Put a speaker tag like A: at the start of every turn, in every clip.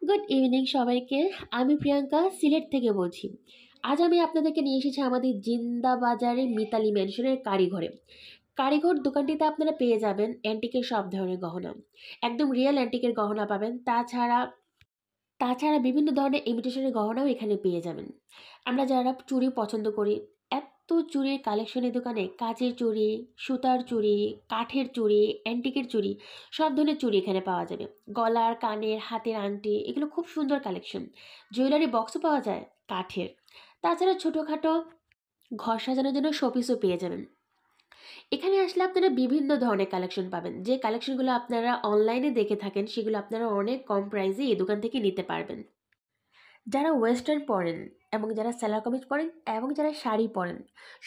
A: Good evening সবাইকে। আমি প্রিয়াঙ্কা সিলেট থেকে বলছি। আজ আমি আপনাদেরকে নিয়ে এসেছি আমাদের জিন্দা বাজারে মিতালি ম্যানশনের কারিঘরে। কারিঘর দোকানটিতে আপনারা পেয়ে যাবেন অ্যান্টিকের সব ধরনের গহনা। একদম রিয়েল অ্যান্টিকের গহনা পাবেন। তাছাড়া বিভিন্ন ধরনের ইমিটেশনের গহনাও এখানে পেয়ে যাবেন। আমরা যারা চুড়ি পছন্দ করি, এত চুড়ির কালেকশন এই দোকানে। কাচের চুড়ি, সুতার চুড়ি, কাঠের চুড়ি, অ্যান্টিকের চুড়ি, সব ধরনের চুড়ি এখানে পাওয়া যাবে। গলার, কানের, হাতের আংটি, এগুলো খুব সুন্দর কালেকশন। জুয়েলারি বক্সও পাওয়া যায় কাঠের। তাছাড়া ছোটোখাটো ঘর সাজানোর জন্য শোপিসও পেয়ে যাবেন। এখানে আসলে আপনারা বিভিন্ন ধরনের কালেকশন পাবেন। যে কালেকশনগুলো আপনারা অনলাইনে দেখে থাকেন সেগুলো আপনারা অনেক কম প্রাইসে এই দোকান থেকে নিতে পারবেন। যারা ওয়েস্টার্ন পরেন এবং যারা সালোয়ার কামিজ পরেন এবং যারা শাড়ি পরেন,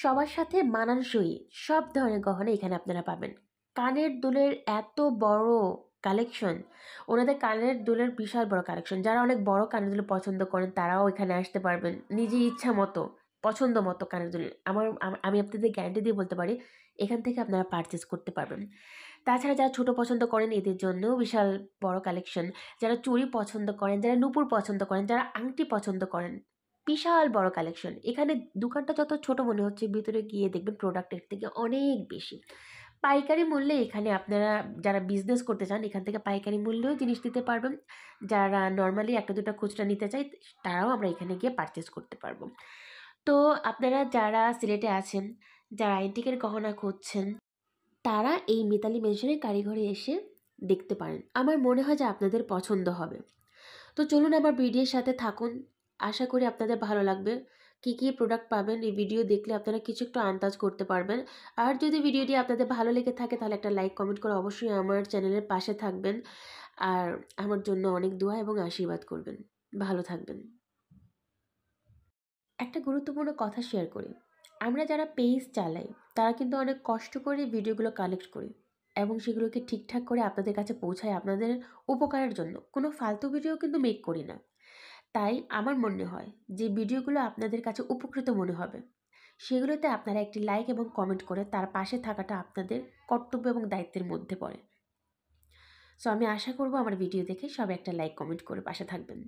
A: সবার সাথে মানানসই সব ধরনের গহনা এখানে আপনারা পাবেন। কানের দুলের এত বড় কালেকশন, ওনাদের কানের দুলের বিশাল বড় কালেকশন। যারা অনেক বড় কানের দুল পছন্দ করেন তারাও এখানে আসতে পারবেন নিজের ইচ্ছা মতো, পছন্দ মতো কানের দুল। আমি আপনাদের গ্যারান্টি দিয়ে বলতে পারি এখান থেকে আপনারা পারচেস করতে পারবেন। তাছাড়া যারা ছোট পছন্দ করেন এদের জন্যও বিশাল বড় কালেকশন। যারা চুড়ি পছন্দ করেন, যারা নূপুর পছন্দ করেন, যারা আংটি পছন্দ করেন, বিশাল বড় কালেকশন। এখানে দোকানটা যত ছোট মনে হচ্ছে, ভিতরে গিয়ে দেখবেন প্রোডাক্টের থেকে অনেক বেশি। পাইকারি মূল্যে এখানে আপনারা যারা বিজনেস করতে চান এখান থেকে পাইকারি মূল্যেও জিনিস দিতে পারবেন। যারা নর্মালি একটা দুটা খুচরা নিতে চাই তারাও আমরা এখানে গিয়ে পারচেস করতে পারবো। তো আপনারা যারা সিলেটে আছেন, যারা অ্যান্টিকের গহনা খুঁজছেন, তারা এই মিতালি ম্যানশনের কারিঘরে এসে দেখতে পারেন। আমার মনে হয় যে আপনাদের পছন্দ হবে। তো চলুন আমার ভিডিওর সাথে থাকুন। আশা করি আপনাদের ভালো লাগবে। কী কী প্রোডাক্ট পাবেন এই ভিডিও দেখলে আপনারা কিছু একটু আন্দাজ করতে পারবেন। আর যদি ভিডিওটি আপনাদের ভালো লেগে থাকে তাহলে একটা লাইক কমেন্ট করে অবশ্যই আমার চ্যানেলের পাশে থাকবেন। আর আমার জন্য অনেক দোয়া এবং আশীর্বাদ করবেন। ভালো থাকবেন। একটা গুরুত্বপূর্ণ কথা শেয়ার করি। আমরা যারা পেজ চালাই তারা কিন্তু অনেক কষ্ট করে ভিডিওগুলো কালেক্ট করি এবং সেগুলোকে ঠিকঠাক করে আপনাদের কাছে পৌঁছায় আপনাদের উপকারের জন্য। কোনো ফালতু ভিডিও কিন্তু মেক করি না। তাই আমার মনে হয় যে ভিডিওগুলো আপনাদের কাছে উপকৃত মনে হবে, সেগুলোতে আপনারা একটি লাইক এবং কমেন্ট করে তার পাশে থাকাটা আপনাদের কর্তব্য এবং দায়িত্বের মধ্যে পড়ে। সো আমি আশা করব আমার ভিডিও দেখে সবাই একটা লাইক কমেন্ট করে পাশে থাকবেন।